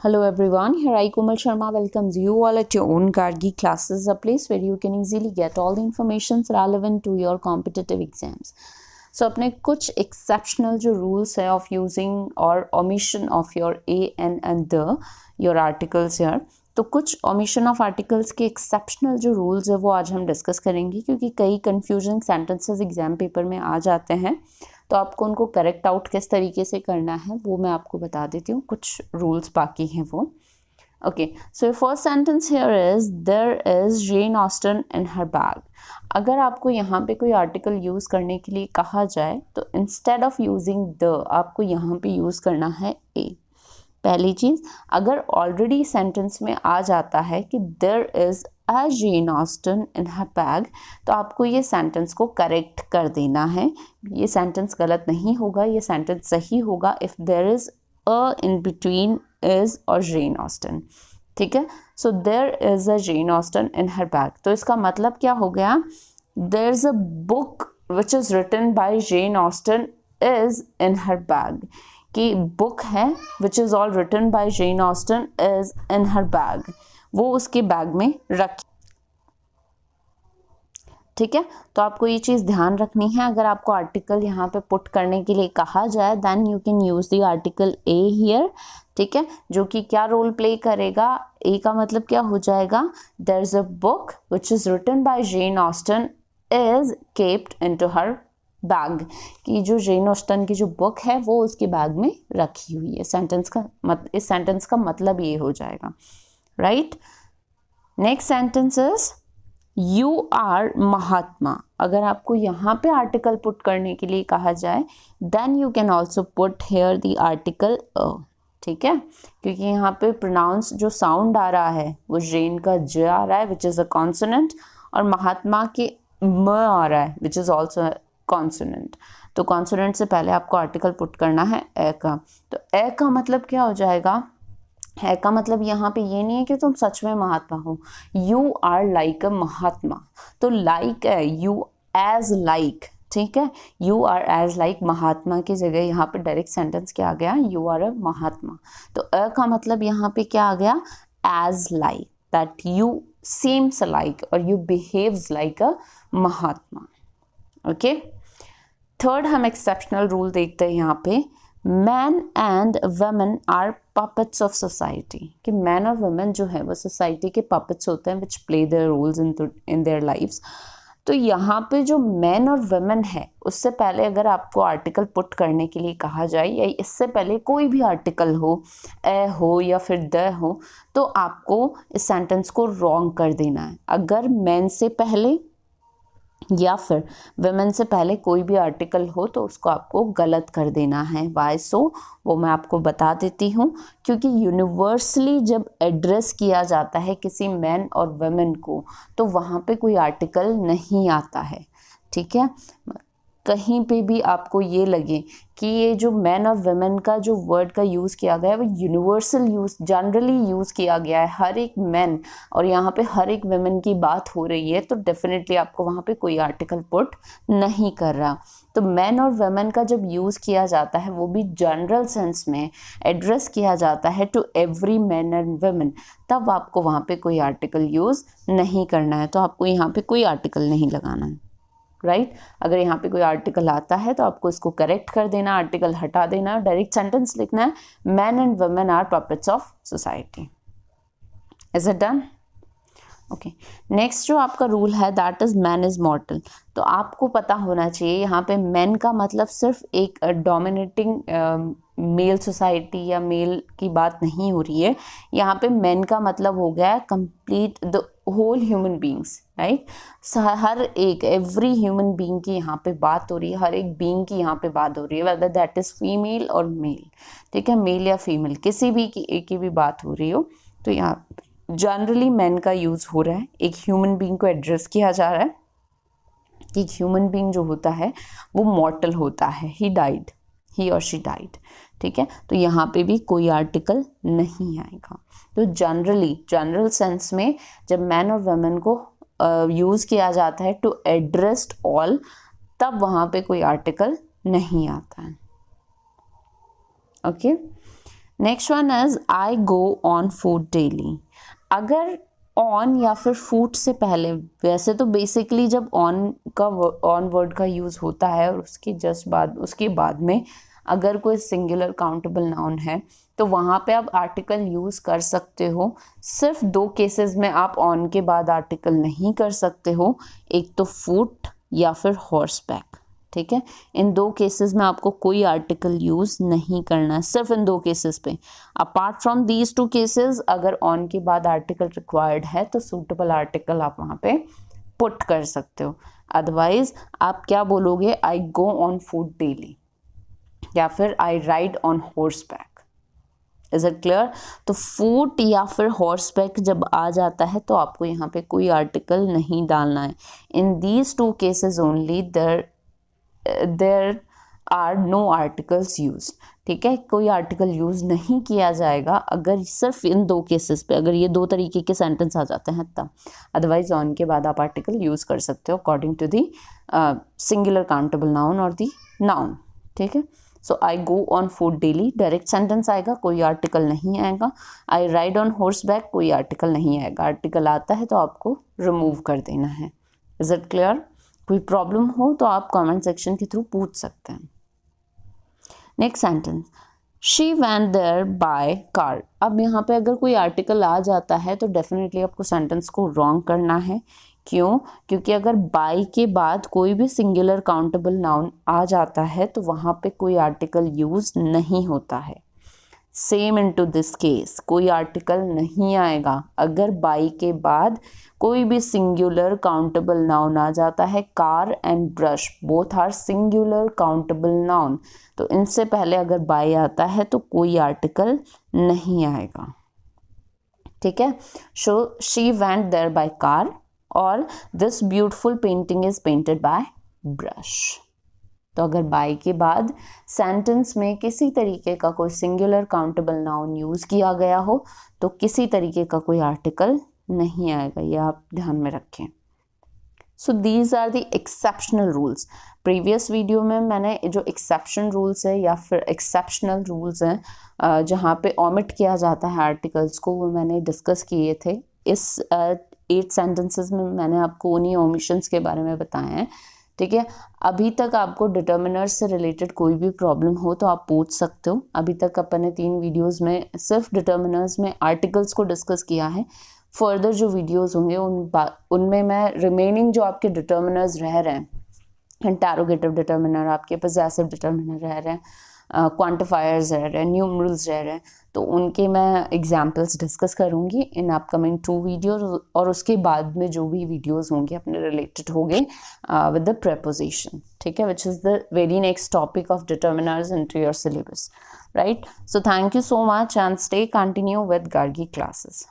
Hello everyone, here I Komal Sharma welcomes you all at your own Gargi classes, a place where you can easily get all the information relevant to your competitive exams. So अपने कुछ exceptional जो rules है of using or omission of your a and the your articles here, तो कुछ omission of articles के exceptional जो rules है वो आज हम discuss करेंगे क्योंकि कई confusing sentences exam paper में आ जाते हैं, तो आपको उनको करेक्ट आउट किस तरीके से करना है वो मैं आपको बता देती हूँ. कुछ रूल्स बाकी हैं वो. Okay, so first sentence here is there is Jane Austen in her bag. अगर आपको यहाँ पे कोई आर्टिकल यूज़ करने के लिए कहा जाए तो इंस्टेड ऑफ यूजिंग द आपको यहाँ पे यूज़ करना है ए. पहली चीज़, अगर ऑलरेडी सेंटेंस में आ जाता है कि there is a Jane Austen in her bag, तो आपको ये सेंटेंस को करेक्ट कर देना है. ये सेंटेंस गलत नहीं होगा, ये सेंटेंस सही होगा if there is a in between is और जेन ऑस्टन. ठीक है, so there is a Jane Austen in her bag, तो इसका मतलब क्या हो गया, there is a book which is written by Jane Austen is in her bag. कि बुक है which is all written by Jane Austen is in her bag, वो उसके बैग में रखी. ठीक है, तो आपको ये चीज़ ध्यान रखनी है. अगर आपको आर्टिकल यहाँ पे पुट करने के लिए कहा जाए then you can use the article a here. ठीक है, जो कि क्या रोल प्ले करेगा, ए का मतलब क्या हो जाएगा, there is a book which is written by Jane Austen is kept into her bag. कि जो जेन ऑस्टन की जो बुक है वो उसके बैग में रखी हुई है. सेंटेंस का इस सेंटेंस का मतलब ये हो जाएगा. Right, next sentence is you are Mahatma. अगर आपको यहाँ पे आर्टिकल पुट करने के लिए कहा जाए then you can also put here the article a. ठीक है, क्योंकि यहाँ पे प्रोनाउंस जो साउंड आ रहा है वो जेन का ज आ रहा है विच इज़ अ कॉन्सोनेंट, और महात्मा के म आ रहा है विच इज़ ऑल्सो कॉन्सोनेंट. तो कॉन्सोनेंट से पहले आपको आर्टिकल पुट करना है ए का. तो ए का मतलब क्या हो जाएगा, है का मतलब यहाँ पे ये नहीं है कि तुम सच में महात्मा हो. यू आर लाइक अ महात्मा, तो लाइक है यू एज लाइक. ठीक है, यू आर एज लाइक महात्मा की जगह यहाँ पे डायरेक्ट सेंटेंस क्या आ गया, यू आर अ महात्मा. तो अ का मतलब यहाँ पे क्या आ गया, as like, that you seems like और you behaves like a Mahatma. Okay, third हम एक्सेप्शनल रूल देखते हैं यहाँ पे, man and women are puppets of society. कि मैन और वुमेन जो है वो सोसाइटी के पपेट्स होते हैं which play their roles in their lives. तो यहाँ पे जो मैन और वुमेन है उससे पहले अगर आपको आर्टिकल पुट करने के लिए कहा जाए या इससे पहले कोई भी आर्टिकल हो, ए हो या फिर द हो, तो आपको इस सेंटेंस को रॉन्ग कर देना है. अगर मैन से पहले या फिर वुमेन से पहले कोई भी आर्टिकल हो तो उसको आपको गलत कर देना है. वाई सो, वो मैं आपको बता देती हूँ. क्योंकि यूनिवर्सली जब एड्रेस किया जाता है किसी मैन और वुमेन को तो वहाँ पे कोई आर्टिकल नहीं आता है. ठीक है, कहीं पे भी आपको ये लगे कि ये जो मैन और वुमेन का जो वर्ड का यूज़ किया गया है वो यूनिवर्सल यूज़ जनरली यूज़ किया गया है, हर एक मैन और यहाँ पे हर एक वुमेन की बात हो रही है, तो डेफिनेटली आपको वहाँ पे कोई आर्टिकल पुट नहीं कर रहा. तो मैन और वुमेन का जब यूज़ किया जाता है वो भी जनरल सेंस में एड्रेस किया जाता है to every man and women, तब आपको वहाँ पे कोई आर्टिकल यूज़ नहीं करना है. तो आपको यहाँ पे कोई आर्टिकल नहीं लगाना है. राइट, अगर यहाँ पे कोई आर्टिकल आता है तो आपको इसको करेक्ट कर देना, आर्टिकल हटा देना, डायरेक्ट सेंटेंस लिखना है, man and women are puppets of society. Is it done? Okay, next जो आपका रूल है that is man is mortal. तो आपको पता होना चाहिए यहाँ पे मैन का मतलब सिर्फ एक डोमिनेटिंग मेल सोसाइटी या मेल की बात नहीं हो रही है. यहाँ पे मैन का मतलब हो गया complete the whole human beings. Right, हर एक एवरी ह्यूमन बींग की यहाँ पे बात हो रही है, हर एक बींग की यहाँ पे बात हो रही है, वेदर दैट इज फीमेल और मेल. ठीक है, मेल या फीमेल किसी भी की एक की भी बात हो रही हो, तो यहाँ जनरली मैन का यूज़ हो रहा है. एक ह्यूमन बींग को एड्रेस किया जा रहा है कि ह्यूमन बींग जो होता है वो मॉर्टल होता है, ही डाइड, ही और शी डाइड. ठीक है, तो यहाँ पे भी कोई आर्टिकल नहीं आएगा. तो जनरल सेंस में जब मैन और वुमेन को यूज़ किया जाता है टू एड्रेस ऑल, तब वहाँ पे कोई आर्टिकल नहीं आता है. Okay, next one is I go on foot daily. अगर ऑन या फिर फूट से पहले, वैसे तो बेसिकली जब ऑन वर्ड का यूज़ होता है और उसके बाद में अगर कोई सिंगुलर काउंटेबल नाउन है तो वहाँ पे आप आर्टिकल यूज़ कर सकते हो। सिर्फ 2 केसेस में आप ऑन के बाद आर्टिकल नहीं कर सकते हो, एक तो फुट या फिर हॉर्स बैक। ठीक है, इन 2 केसेस में आपको कोई आर्टिकल यूज़ नहीं करना है, सिर्फ इन 2 केसेस पे। अपार्ट फ्रॉम दीज 2 केसेस अगर ऑन के बाद आर्टिकल रिक्वायर्ड है तो सूटेबल आर्टिकल आप वहाँ पे पुट कर सकते हो। अदरवाइज आप क्या बोलोगे, आई गो ऑन फूट डेली या फिर आई ride on horse back. Is it clear? तो फूट या फिर हॉर्स बैक जब आ जाता है तो आपको यहाँ पे कोई आर्टिकल नहीं डालना है। In these 2 cases only there are no articles use. ठीक है, कोई आर्टिकल यूज नहीं किया जाएगा अगर सिर्फ इन 2 केसेस पे, अगर ये 2 तरीके के सेंटेंस आ जाते हैं तब। अदरवाइज ऑन के बाद आप आर्टिकल यूज कर सकते हो according to the singular countable noun और दी नाउन। ठीक है, so I go on foot daily direct sentence आएगा, कोई आर्टिकल नहीं आएगा। I ride on horseback, कोई आर्टिकल नहीं आएगा। आर्टिकल आता है तो आपको रिमूव कर देना है। Is it clear? कोई प्रॉब्लम हो तो आप कमेंट सेक्शन के थ्रू पूछ सकते हैं। Next sentence, she went there by car. अब यहाँ पे अगर कोई आर्टिकल आ जाता है तो डेफिनेटली आपको सेंटेंस को रॉन्ग करना है। क्यों? क्योंकि अगर बाय के बाद कोई भी सिंगुलर काउंटेबल नाउन आ जाता है तो वहाँ पे कोई आर्टिकल यूज नहीं होता है। सेम इनटू दिस केस, कोई आर्टिकल नहीं आएगा अगर बाई के बाद कोई भी सिंगुलर काउंटेबल नाउन आ जाता है। Car and brush both are singular countable noun, तो इनसे पहले अगर बाई आता है तो कोई आर्टिकल नहीं आएगा। ठीक है, so she went there by car और this beautiful painting is painted by brush. तो अगर बाय के बाद सेंटेंस में किसी तरीके का कोई सिंगुलर काउंटेबल नाउन यूज किया गया हो तो किसी तरीके का कोई आर्टिकल नहीं आएगा, ये आप ध्यान में रखें। So these are the exceptional rules. Previous video में मैंने जो एक्सेप्शन रूल्स है या फिर एक्सेप्शनल रूल्स हैं जहाँ पे ओमिट किया जाता है आर्टिकल्स को, वो मैंने डिस्कस किए थे। इस 8 सेंटेंसेस में मैंने आपको उन्हीं ओमिशंस के बारे में बताया है। ठीक है, अभी तक आपको डिटर्मिनर्स से रिलेटेड कोई भी प्रॉब्लम हो तो आप पूछ सकते हो। अभी तक अपन ने 3 वीडियोस में सिर्फ डिटर्मिनर्स में आर्टिकल्स को डिस्कस किया है। फर्दर जो वीडियोस होंगे उनमें मैं रिमेनिंग जो आपके डिटर्मिनर्स रह रहे हैं, इंटरोगेटिव डिटर्मिनर, आपके पजेसिव डिटर्मिनर रह रहे हैं, क्वांटिफायर्स रह रहे हैं, न्यूमरल्स रह रहे हैं, तो उनके मैं एग्जाम्पल्स डिस्कस करूँगी इन अपकमिंग 2 वीडियोज। और उसके बाद में जो भी वीडियोस होंगे अपने रिलेटेड होंगे विद द प्रेपोजिशन। ठीक है, which is the very next topic of determiners into your syllabus, right? So thank you so much and stay continue with Gargi classes.